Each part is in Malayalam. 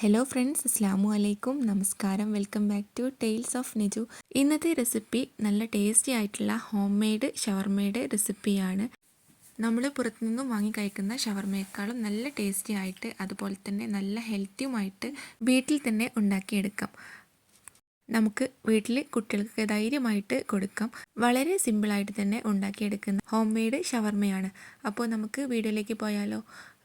ഹലോ ഫ്രണ്ട്സ്, അസ്സാമു അലൈക്കും. നമസ്കാരം. Welcome back to tales of Neju. ഇന്നത്തെ റെസിപ്പി നല്ല ടേസ്റ്റി ആയിട്ടുള്ള ഹോം മെയ്ഡ് ഷവർമയുടെ റെസിപ്പിയാണ്. നമ്മൾ പുറത്തുനിന്നും വാങ്ങി കഴിക്കുന്ന ഷവർമയേക്കാളും നല്ല ടേസ്റ്റി ആയിട്ട്, അതുപോലെ തന്നെ നല്ല ഹെൽത്തിയുമായിട്ട് വീട്ടിൽ തന്നെ ഉണ്ടാക്കിയെടുക്കാം. നമുക്ക് വീട്ടിൽ കുട്ടികൾക്ക് ധൈര്യമായിട്ട് കൊടുക്കാം. വളരെ സിമ്പിളായിട്ട് തന്നെ ഉണ്ടാക്കിയെടുക്കുന്ന ഹോം മെയ്ഡ് ഷവർമയാണ്. അപ്പോൾ നമുക്ക് വീഡിയോയിലേക്ക് പോയാലോ?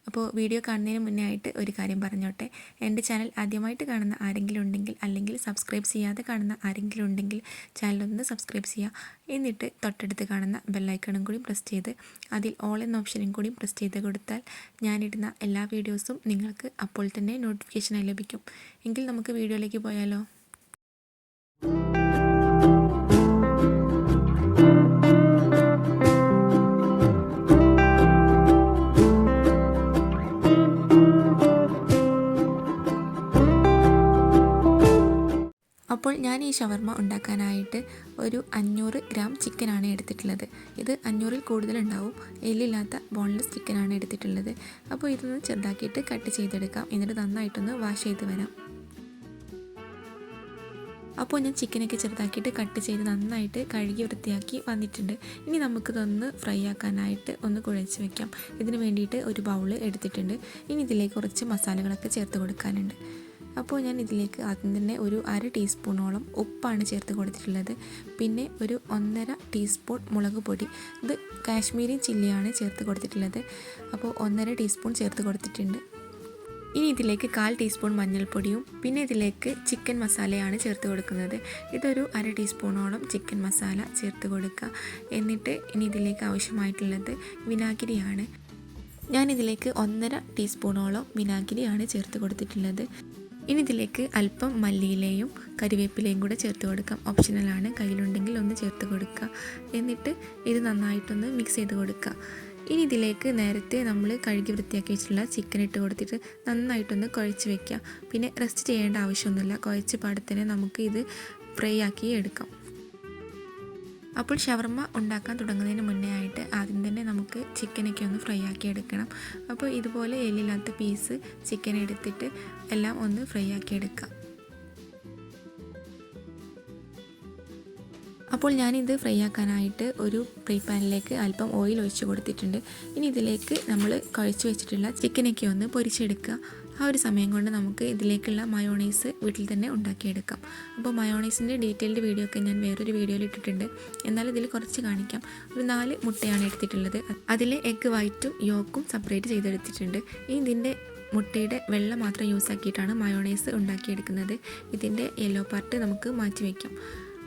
അപ്പോൾ വീഡിയോ കാണുന്നതിന് മുന്നേ ആയിട്ട് ഒരു കാര്യം പറഞ്ഞോട്ടെ. എൻ്റെ ചാനൽ ആദ്യമായിട്ട് കാണുന്ന ആരെങ്കിലും ഉണ്ടെങ്കിൽ, അല്ലെങ്കിൽ സബ്സ്ക്രൈബ് ചെയ്യാതെ കാണുന്ന ആരെങ്കിലും ഉണ്ടെങ്കിൽ ചാനലൊന്ന് സബ്സ്ക്രൈബ് ചെയ്യുക. എന്നിട്ട് തൊട്ടടുത്ത് കാണുന്ന ബെല്ലൈക്കണും കൂടി പ്രസ് ചെയ്ത് അതിൽ ഓൾ എന്ന ഓപ്ഷനും കൂടി പ്രസ് ചെയ്ത് കൊടുത്താൽ ഞാനിടുന്ന എല്ലാ വീഡിയോസും നിങ്ങൾക്ക് അപ്പോൾ തന്നെ നോട്ടിഫിക്കേഷനായി ലഭിക്കും. എങ്കിൽ നമുക്ക് വീഡിയോയിലേക്ക് പോയാലോ? അപ്പോൾ ഞാൻ ഈ ഷവർമ ഉണ്ടാക്കാനായിട്ട് ഒരു 500 ഗ്രാം ചിക്കനാണ് എടുത്തിട്ടുള്ളത്. ഇത് 500-ൽ കൂടുതലുണ്ടാവും. എല്ലില്ലാത്ത ബോൺലെസ് ചിക്കനാണ് എടുത്തിട്ടുള്ളത്. അപ്പോൾ ഇതൊന്ന് ചെറുതാക്കിയിട്ട് കട്ട് ചെയ്തെടുക്കാം. എന്നിട്ട് നന്നായിട്ടൊന്ന് വാഷ് ചെയ്ത് വരാം. അപ്പോൾ ഞാൻ ചിക്കനൊക്കെ ചെറുതാക്കിയിട്ട് കട്ട് ചെയ്ത് നന്നായിട്ട് കഴുകി വൃത്തിയാക്കി വന്നിട്ടുണ്ട്. ഇനി നമുക്കിതൊന്ന് ഫ്രൈ ആക്കാനായിട്ട് ഒന്ന് കുഴച്ച് വെക്കാം. ഇതിന് വേണ്ടിയിട്ട് ഒരു ബൗൾ എടുത്തിട്ടുണ്ട്. ഇനി ഇതിലേക്ക് കുറച്ച് മസാലകളൊക്കെ ചേർത്ത് കൊടുക്കാനുണ്ട്. അപ്പോൾ ഞാൻ ഇതിലേക്ക് ആദ്യം തന്നെ ഒരു 1/2 ടീസ്പൂണോളം ഉപ്പാണ് ചേർത്ത് കൊടുത്തിട്ടുള്ളത്. പിന്നെ ഒരു 1.5 ടീസ്പൂൺ മുളക് പൊടി, ഇത് കാശ്മീരി ചില്ലിയാണ് ചേർത്ത് കൊടുത്തിട്ടുള്ളത്. അപ്പോൾ 1.5 ടീസ്പൂൺ ചേർത്ത് കൊടുത്തിട്ടുണ്ട്. ഇനി ഇതിലേക്ക് 1/4 ടീസ്പൂൺ മഞ്ഞൾപ്പൊടിയും പിന്നെ ഇതിലേക്ക് ചിക്കൻ മസാലയാണ് ചേർത്ത് കൊടുക്കുന്നത്. ഇതൊരു 1/2 ടീസ്പൂണോളം ചിക്കൻ മസാല ചേർത്ത് കൊടുക്കുക. എന്നിട്ട് ഇനി ഇതിലേക്ക് ആവശ്യമായിട്ടുള്ളത് വിനാഗിരിയാണ്. ഞാനിതിലേക്ക് 1.5 ടീസ്പൂണോളം വിനാഗിരിയാണ് ചേർത്ത് കൊടുത്തിട്ടുള്ളത്. ഇനി ഇതിലേക്ക് അല്പം മല്ലിയിലയും കരിവേപ്പിലയും കൂടെ ചേർത്ത് കൊടുക്കാം. ഓപ്ഷണലാണ്, കയ്യിലുണ്ടെങ്കിൽ ഒന്ന് ചേർത്ത് കൊടുക്കുക. എന്നിട്ട് ഇത് നന്നായിട്ടൊന്ന് മിക്സ് ചെയ്ത് കൊടുക്കുക. ഇനി ഇതിലേക്ക് നേരത്തെ നമ്മൾ കഴുകി വൃത്തിയാക്കി വെച്ചിട്ടുള്ള ചിക്കൻ ഇട്ട് കൊടുത്തിട്ട് നന്നായിട്ടൊന്ന് കുഴച്ച് വയ്ക്കുക. പിന്നെ റെസ്റ്റ് ചെയ്യേണ്ട ആവശ്യമൊന്നുമില്ല. കുഴച്ച് പാടത്തന്നെ നമുക്ക് ഇത് ഫ്രൈ ആക്കി എടുക്കാം. അപ്പോൾ ഷവർമ ഉണ്ടാക്കാൻ തുടങ്ങുന്നതിന് മുന്നേ ആയിട്ട് ആദ്യം തന്നെ നമുക്ക് ചിക്കനൊക്കെ ഒന്ന് ഫ്രൈ ആക്കി എടുക്കണം. അപ്പോൾ ഇതുപോലെ എല്ലില്ലാത്ത പീസ് ചിക്കൻ എടുത്തിട്ട് എല്ലാം ഒന്ന് ഫ്രൈ ആക്കി എടുക്കാം. അപ്പോൾ ഞാനിത് ഫ്രൈ ആക്കാനായിട്ട് ഒരു ഫ്രൈ പാനിലേക്ക് അല്പം ഓയിൽ ഒഴിച്ച് കൊടുത്തിട്ടുണ്ട്. ഇനി ഇതിലേക്ക് നമ്മൾ കുഴച്ച് വെച്ചിട്ടുള്ള ചിക്കനൊക്കെ ഒന്ന് പൊരിച്ചെടുക്കുക. ആ ഒരു സമയം കൊണ്ട് നമുക്ക് ഇതിലേക്കുള്ള മയോണൈസ് വീട്ടിൽ തന്നെ ഉണ്ടാക്കിയെടുക്കാം. അപ്പോൾ മയോണൈസിൻ്റെ ഡീറ്റെയിൽഡ് വീഡിയോ ഒക്കെ ഞാൻ വേറൊരു വീഡിയോയിൽ ഇട്ടിട്ടുണ്ട്. എന്നാൽ ഇതിൽ കുറച്ച് കാണിക്കാം. ഒരു 4 മുട്ടയാണ് എടുത്തിട്ടുള്ളത്. അതിലെ എഗ്ഗ് വൈറ്റും യോക്കും സെപ്പറേറ്റ് ചെയ്തെടുത്തിട്ടുണ്ട്. ഇനി ഇതിൻ്റെ മുട്ടയുടെ വെള്ള മാത്രം യൂസ് ആക്കിയിട്ടാണ് മയോണൈസ് ഉണ്ടാക്കിയെടുക്കുന്നത്. ഇതിൻ്റെ യെല്ലോ പാർട്ട് നമുക്ക് മാറ്റി വയ്ക്കാം.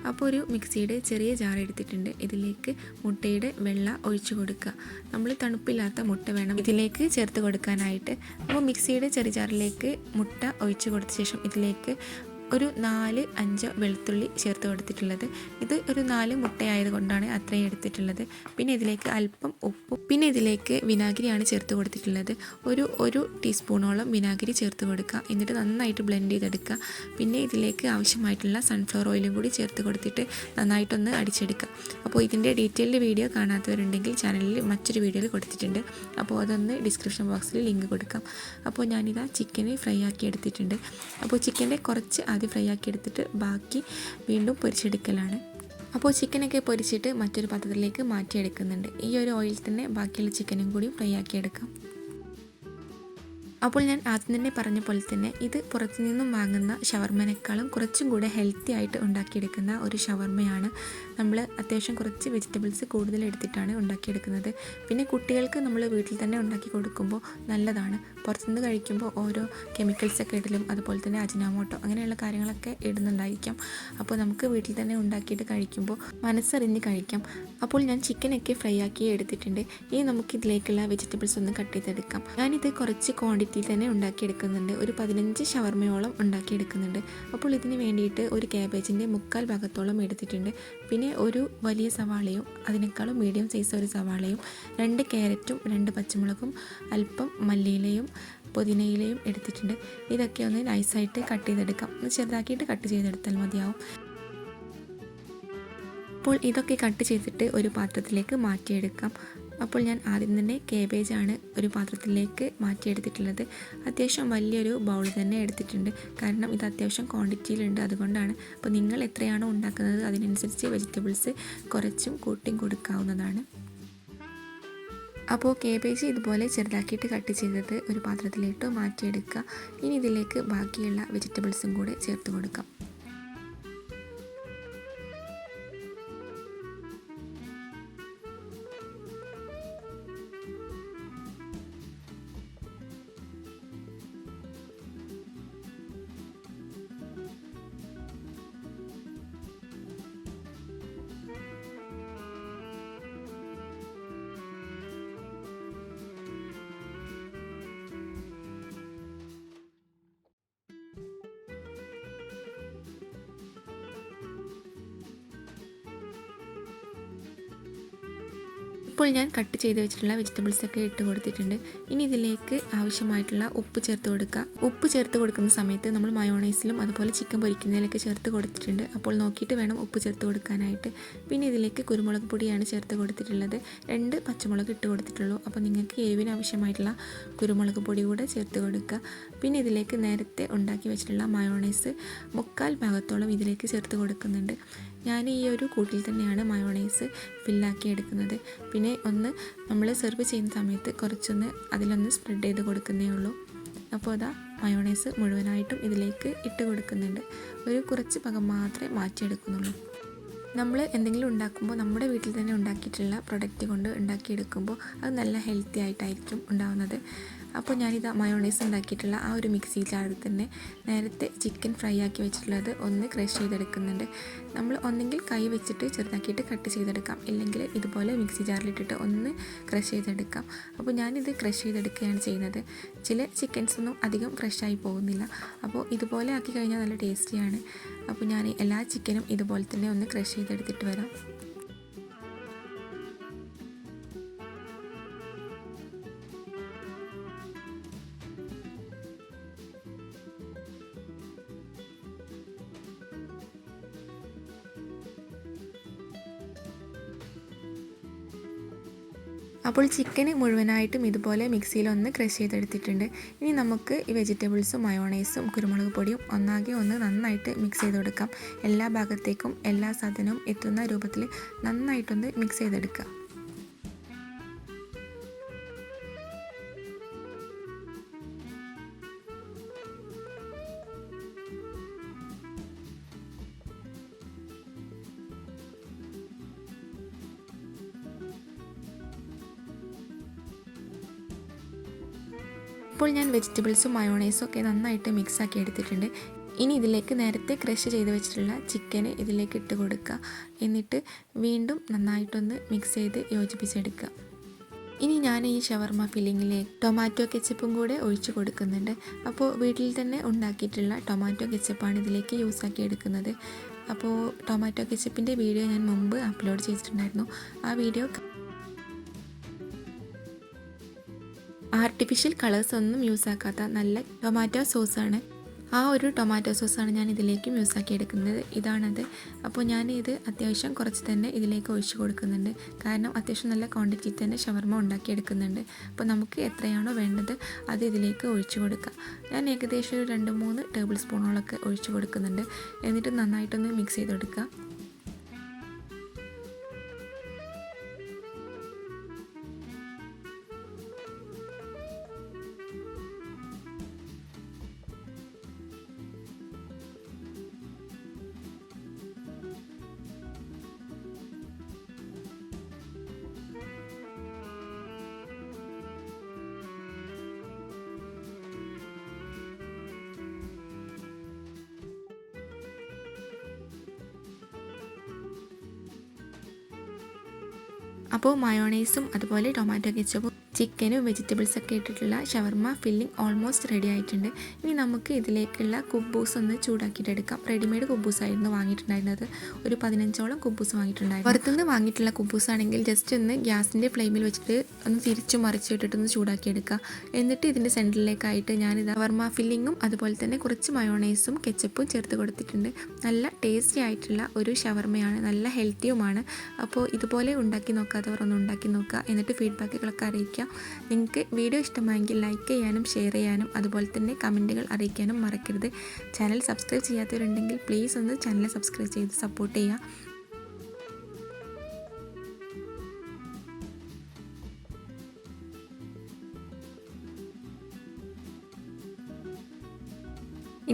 അപ്പോൾ ഒരു മിക്സിയുടെ ചെറിയ ജാർ എടുത്തിട്ടുണ്ട്. ഇതിലേക്ക് മുട്ടയുടെ വെള്ള ഒഴിച്ചു കൊടുക്കുക. നമ്മൾ തണുപ്പില്ലാത്ത മുട്ട വേണം ഇതിലേക്ക് ചേർത്ത് കൊടുക്കാനായിട്ട്. അപ്പോൾ മിക്സിയുടെ ചെറിയ ജാറിലേക്ക് മുട്ട ഒഴിച്ചു കൊടുത്ത ശേഷം ഇതിലേക്ക് ഒരു 4-5 വെളുത്തുള്ളി ചേർത്ത് കൊടുത്തിട്ടുള്ളത്. ഇത് ഒരു 4 മുട്ടയായത് കൊണ്ടാണ് അത്രയും എടുത്തിട്ടുള്ളത്. പിന്നെ ഇതിലേക്ക് അല്പം ഉപ്പും പിന്നെ ഇതിലേക്ക് വിനാഗിരിയാണ് ചേർത്ത് കൊടുത്തിട്ടുള്ളത്. ഒരു ടീസ്പൂണോളം വിനാഗിരി ചേർത്ത് കൊടുക്കുക. എന്നിട്ട് നന്നായിട്ട് ബ്ലെൻഡ് ചെയ്തെടുക്കുക. പിന്നെ ഇതിലേക്ക് ആവശ്യമായിട്ടുള്ള സൺഫ്ലവർ ഓയിലും കൂടി ചേർത്ത് കൊടുത്തിട്ട് നന്നായിട്ടൊന്ന് അടിച്ചെടുക്കുക. അപ്പോൾ ഇതിൻ്റെ ഡീറ്റെയിൽഡ് വീഡിയോ കാണാത്തവരുണ്ടെങ്കിൽ ചാനലിൽ മറ്റൊരു വീഡിയോയിൽ കൊടുത്തിട്ടുണ്ട്. അപ്പോൾ അതൊന്ന് ഡിസ്ക്രിപ്ഷൻ ബോക്സിൽ ലിങ്ക് കൊടുക്കാം. അപ്പോൾ ഞാനിതാ ചിക്കന് ഫ്രൈ ആക്കി എടുത്തിട്ടുണ്ട്. അപ്പോൾ ചിക്കൻ്റെ കുറച്ച് ആദ്യം ഫ്രൈ ആക്കി എടുത്തിട്ട് ബാക്കി വീണ്ടും പൊരിച്ചെടുക്കലാണ്. അപ്പോൾ ചിക്കനൊക്കെ പൊരിച്ചിട്ട് മറ്റൊരു പാത്രത്തിലേക്ക് മാറ്റിയെടുക്കുന്നുണ്ട്. ഈ ഒരു ഓയിൽ തന്നെ ബാക്കിയുള്ള ചിക്കനും കൂടി ഫ്രൈ ആക്കി എടുക്കാം. അപ്പോൾ ഞാൻ ആദ്യം തന്നെ പറഞ്ഞ പോലെ തന്നെ ഇത് പുറത്തു നിന്നും വാങ്ങുന്ന ഷവർമേനേക്കാളും കുറച്ചും കൂടെ ഹെൽത്തി ആയിട്ട് ഉണ്ടാക്കിയെടുക്കുന്ന ഒരു ഷവർമയാണ്. നമ്മൾ അത്യാവശ്യം കുറച്ച് വെജിറ്റബിൾസ് കൂടുതൽ എടുത്തിട്ടാണ് ഉണ്ടാക്കിയെടുക്കുന്നത്. പിന്നെ കുട്ടികൾക്ക് നമ്മൾ വീട്ടിൽ തന്നെ ഉണ്ടാക്കി കൊടുക്കുമ്പോൾ നല്ലതാണ്. പുറത്തുനിന്ന് കഴിക്കുമ്പോൾ ഓരോ കെമിക്കൽസൊക്കെ ഇടലും അതുപോലെ തന്നെ അജിനാമോട്ടോ അങ്ങനെയുള്ള കാര്യങ്ങളൊക്കെ ഇടുന്നുണ്ടായിരിക്കാം. അപ്പോൾ നമുക്ക് വീട്ടിൽ തന്നെ ഉണ്ടാക്കിയിട്ട് കഴിക്കുമ്പോൾ മനസ്സറിഞ്ഞ് കഴിക്കാം. അപ്പോൾ ഞാൻ ചിക്കനൊക്കെ ഫ്രൈ ആക്കി എടുത്തിട്ടുണ്ട്. ഇനി നമുക്കിതിലേക്കുള്ള വെജിറ്റബിൾസ് ഒന്ന് കട്ട് ചെയ്തെടുക്കാം. ഞാനിത് കുറച്ച് ക്വാണ്ടിറ്റി തന്നെ ഉണ്ടാക്കിയെടുക്കുന്നുണ്ട്. ഒരു 15 ഷവർമയോളം ഉണ്ടാക്കിയെടുക്കുന്നുണ്ട്. അപ്പോൾ ഇതിന് വേണ്ടിയിട്ട് ഒരു ക്യാബേജിൻ്റെ 1/4 ഭാഗത്തോളം എടുത്തിട്ടുണ്ട്. പിന്നെ ഒരു വലിയ സവാളയും അതിനേക്കാളും മീഡിയം സൈസ് ഒരു സവാളയും 2 ക്യാരറ്റും 2 പച്ചമുളകും അല്പം മല്ലിയിലയും പുതിനയിലയും എടുത്തിട്ടുണ്ട്. ഇതൊക്കെ ഒന്ന് നൈസായിട്ട് കട്ട് ചെയ്തെടുക്കാം. ഒന്ന് ചെറുതാക്കിയിട്ട് കട്ട് ചെയ്തെടുത്താൽ മതിയാവും. അപ്പോൾ ഇതൊക്കെ കട്ട് ചെയ്തിട്ട് ഒരു പാത്രത്തിലേക്ക് മാറ്റിയെടുക്കാം. അപ്പോൾ ഞാൻ ആദ്യം തന്നെ കേബേജാണ് ഒരു പാത്രത്തിലേക്ക് മാറ്റിയെടുത്തിട്ടുള്ളത്. അത്യാവശ്യം വലിയൊരു ബൗൾ തന്നെ എടുത്തിട്ടുണ്ട്, കാരണം ഇത് അത്യാവശ്യം ക്വാണ്ടിറ്റിയിലുണ്ട്, അതുകൊണ്ടാണ്. അപ്പോൾ നിങ്ങൾ എത്രയാണോ ഉണ്ടാക്കുന്നത് അതിനനുസരിച്ച് വെജിറ്റബിൾസ് കുറച്ചും കൂട്ടിയും കൊടുക്കാവുന്നതാണ്. അപ്പോൾ കേബേജ് ഇതുപോലെ ചെറുതാക്കിയിട്ട് കട്ട് ചെയ്തത് ഒരു പാത്രത്തിലിട്ട് മാറ്റിയെടുക്കുക. ഇനി ഇതിലേക്ക് ബാക്കിയുള്ള വെജിറ്റബിൾസും കൂടെ ചേർത്ത് കൊടുക്കാം. ഇപ്പോൾ ഞാൻ കട്ട് ചെയ്ത് വെച്ചിട്ടുള്ള വെജിറ്റബിൾസൊക്കെ ഇട്ട് കൊടുത്തിട്ടുണ്ട്. ഇനി ഇതിലേക്ക് ആവശ്യമായിട്ടുള്ള ഉപ്പ് ചേർത്ത് കൊടുക്കുക. ഉപ്പ് ചേർത്ത് കൊടുക്കുന്ന സമയത്ത് നമ്മൾ മയോണൈസിലും അതുപോലെ ചിക്കൻ പൊരിക്കുന്നതിലൊക്കെ ചേർത്ത് കൊടുത്തിട്ടുണ്ട്. അപ്പോൾ നോക്കിയിട്ട് വേണം ഉപ്പ് ചേർത്ത് കൊടുക്കാനായിട്ട്. പിന്നെ ഇതിലേക്ക് കുരുമുളക് പൊടിയാണ് ചേർത്ത് കൊടുത്തിട്ടുള്ളത്. 2 പച്ചമുളക് ഇട്ട് കൊടുത്തിട്ടുള്ളൂ. അപ്പോൾ നിങ്ങൾക്ക് എരിവിന് ആവശ്യമായിട്ടുള്ള കുരുമുളക് പൊടി കൂടെ ചേർത്ത് കൊടുക്കുക. പിന്നെ ഇതിലേക്ക് നേരത്തെ ഉണ്ടാക്കി വെച്ചിട്ടുള്ള മയോണൈസ് 1/4 ഭാഗത്തോളം ഇതിലേക്ക് ചേർത്ത് കൊടുക്കുന്നുണ്ട്. ഞാൻ ഈ ഒരു കൂട്ടിൽ തന്നെയാണ് മയോണൈസ് ഫില്ലാക്കി എടുക്കുന്നത്. പിന്നെ ഒന്ന് നമ്മൾ സെർവ് ചെയ്യുന്ന സമയത്ത് കുറച്ചൊന്ന് അതിലൊന്ന് സ്പ്രെഡ് ചെയ്ത് കൊടുക്കുന്നേ ഉള്ളൂ. അപ്പോൾ അതാ മയോണൈസ് മുഴുവനായിട്ടും ഇതിലേക്ക് ഇട്ട് കൊടുക്കുന്നുണ്ട്. ഒരു കുറച്ച് ഭാഗം മാത്രമേ മാറ്റിയെടുക്കുന്നുള്ളൂ. നമ്മൾ എന്തെങ്കിലും ഉണ്ടാക്കുമ്പോൾ നമ്മുടെ വീട്ടിൽ തന്നെ ഉണ്ടാക്കിയിട്ടുള്ള പ്രൊഡക്റ്റ് കൊണ്ട് ഉണ്ടാക്കിയെടുക്കുമ്പോൾ അത് നല്ല ഹെൽത്തി ആയിട്ടായിരിക്കും ഉണ്ടാകുന്നത്. അപ്പോൾ ഞാനിത് മയോണൈസ് ഉണ്ടാക്കിയിട്ടുള്ള ആ ഒരു മിക്സി ജാറിൽ തന്നെ നേരത്തെ ചിക്കൻ ഫ്രൈ ആക്കി വെച്ചിട്ടുള്ളത് ഒന്ന് ക്രഷ് ചെയ്തെടുക്കുന്നുണ്ട്. നമ്മൾ ഒന്നെങ്കിൽ കൈ വെച്ചിട്ട് ചെറുതാക്കിയിട്ട് കട്ട് ചെയ്തെടുക്കാം, ഇല്ലെങ്കിൽ ഇതുപോലെ മിക്സി ജാറിലിട്ടിട്ട് ഒന്ന് ക്രഷ് ചെയ്തെടുക്കാം. അപ്പോൾ ഞാനിത് ക്രഷ് ചെയ്തെടുക്കുകയാണ് ചെയ്യുന്നത്. ചില ചിക്കൻസൊന്നും അധികം ക്രഷായി പോകുന്നില്ല. അപ്പോൾ ഇതുപോലെ ആക്കി കഴിഞ്ഞാൽ നല്ല ടേസ്റ്റിയാണ്. അപ്പോൾ ഞാൻ എല്ലാ ചിക്കനും ഇതുപോലെ തന്നെ ഒന്ന് ക്രഷ് ചെയ്തെടുത്തിട്ട് വരാം. അപ്പോൾ ചിക്കന് മുഴുവനായിട്ടും ഇതുപോലെ മിക്സിയിലൊന്ന് ക്രഷ് ചെയ്തെടുത്തിട്ടുണ്ട്. ഇനി നമുക്ക് ഈ വെജിറ്റബിൾസും മയോണൈസും കുരുമുളക് പൊടിയും ഒന്ന് നന്നായിട്ട് മിക്സ് ചെയ്ത് കൊടുക്കാം. എല്ലാ ഭാഗത്തേക്കും എല്ലാ സാധനവും എത്തുന്ന രൂപത്തിൽ നന്നായിട്ടൊന്ന് മിക്സ് ചെയ്തെടുക്കുക. ഇപ്പോൾ ഞാൻ വെജിറ്റബിൾസും മയോണൈസും ഒക്കെ നന്നായിട്ട് മിക്സാക്കി എടുത്തിട്ടുണ്ട്. ഇനി ഇതിലേക്ക് നേരത്തെ ക്രഷ് ചെയ്ത് വെച്ചിട്ടുള്ള ചിക്കന് ഇതിലേക്ക് ഇട്ട് കൊടുക്കുക. എന്നിട്ട് വീണ്ടും നന്നായിട്ടൊന്ന് മിക്സ് ചെയ്ത് യോജിപ്പിച്ചെടുക്കുക. ഇനി ഞാൻ ഈ ഷവർമ ഫില്ലിങ്ങിലേക്ക് ടൊമാറ്റോ കെച്ചപ്പും കൂടെ ഒഴിച്ച് കൊടുക്കുന്നുണ്ട്. അപ്പോൾ വീട്ടിൽ തന്നെ ഉണ്ടാക്കിയിട്ടുള്ള ടൊമാറ്റോ കെച്ചപ്പാണ് ഇതിലേക്ക് യൂസാക്കി എടുക്കുന്നത്. അപ്പോൾ ടൊമാറ്റോ കെച്ചപ്പിൻ്റെ വീഡിയോ ഞാൻ മുമ്പ് അപ്ലോഡ് ചെയ്തിട്ടുണ്ടായിരുന്നു. ആ വീഡിയോ ആർട്ടിഫിഷ്യൽ കളേഴ്സ് ഒന്നും യൂസ് ആക്കാത്ത നല്ല ടൊമാറ്റോ സോസാണ്. ആ ഒരു ടൊമാറ്റോ സോസാണ് ഞാൻ ഇതിലേക്കും യൂസാക്കി എടുക്കുന്നത്. ഇതാണത്. അപ്പോൾ ഞാൻ ഇത് അത്യാവശ്യം കുറച്ച് തന്നെ ഇതിലേക്ക് ഒഴിച്ച് കൊടുക്കുന്നുണ്ട്. കാരണം അത്യാവശ്യം നല്ല ക്വാണ്ടിറ്റി തന്നെ ഷവർമ ഉണ്ടാക്കിയെടുക്കുന്നുണ്ട്. അപ്പോൾ നമുക്ക് എത്രയാണോ വേണ്ടത് അത് ഇതിലേക്ക് ഒഴിച്ച് കൊടുക്കാം. ഞാൻ ഏകദേശം ഒരു 2-3 ടേബിൾ സ്പൂണോളൊക്കെ ഒഴിച്ച് കൊടുക്കുന്നുണ്ട്. എന്നിട്ട് നന്നായിട്ടൊന്ന് മിക്സ് ചെയ്ത് കൊടുക്കുക. അപ്പോൾ മയോണൈസും അതുപോലെ ടൊമാറ്റോ കെച്ചപ്പും ചിക്കനും വെജിറ്റബിൾസൊക്കെ ഇട്ടിട്ടുള്ള ഷവർമ ഫില്ലിംഗ് ഓൾമോസ്റ്റ് റെഡി ആയിട്ടുണ്ട്. ഇനി നമുക്ക് ഇതിലേക്കുള്ള കുബൂസ് ഒന്ന് ചൂടാക്കിയിട്ടെടുക്കാം. റെഡിമെയ്ഡ് കുബൂസായിരുന്നു വാങ്ങിയിട്ടുണ്ടായിരുന്നത്. ഒരു 15ഓളം കുബൂസ് വാങ്ങിയിട്ടുണ്ടായിരുന്നു. പുറത്തുനിന്ന് വാങ്ങിയിട്ടുള്ള കുബൂസ് ആണെങ്കിൽ ജസ്റ്റ് ഒന്ന് ഗ്യാസിൻ്റെ ഫ്ലെയിമിൽ വെച്ചിട്ട് ഒന്ന് തിരിച്ചു മറിച്ചിട്ടിട്ടൊന്ന് ചൂടാക്കിയെടുക്കുക. എന്നിട്ട് ഇതിൻ്റെ സെൻറ്ററിലേക്കായിട്ട് ഞാനിത് ഷവർമ ഫില്ലിങ്ങും അതുപോലെ തന്നെ കുറച്ച് മയോണൈസും കെച്ചപ്പും ചേർത്ത് കൊടുത്തിട്ടുണ്ട്. നല്ല ടേസ്റ്റി ആയിട്ടുള്ള ഒരു ഷവർമയാണ്, നല്ല ഹെൽത്തിയുമാണ്. അപ്പോൾ ഇതുപോലെ ഉണ്ടാക്കി നോക്കാത്തവർ ഒന്ന് ഉണ്ടാക്കി നോക്കുക. എന്നിട്ട് ഫീഡ്ബാക്കുകളൊക്കെ അറിയിക്കുക. നിങ്ങൾക്ക് വീഡിയോ ഇഷ്ടമായെങ്കിൽ ലൈക്ക് ചെയ്യാനും ഷെയർ ചെയ്യാനും അതുപോലെ തന്നെ കമൻറ്റുകൾ അറിയിക്കാനും മറക്കരുത്. ചാനൽ സബ്സ്ക്രൈബ് ചെയ്യാത്തവരുണ്ടെങ്കിൽ പ്ലീസ് ഒന്ന് ചാനൽ സബ്സ്ക്രൈബ് ചെയ്ത് സപ്പോർട്ട് ചെയ്യുക.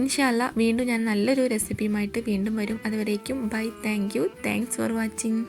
ഇൻഷാ അല്ലാഹ് വീണ്ടും ഞാൻ നല്ലൊരു റെസിപ്പിയുമായിട്ട് വീണ്ടും വരും. അതുവരേക്കും ബൈ. Thanks for watching.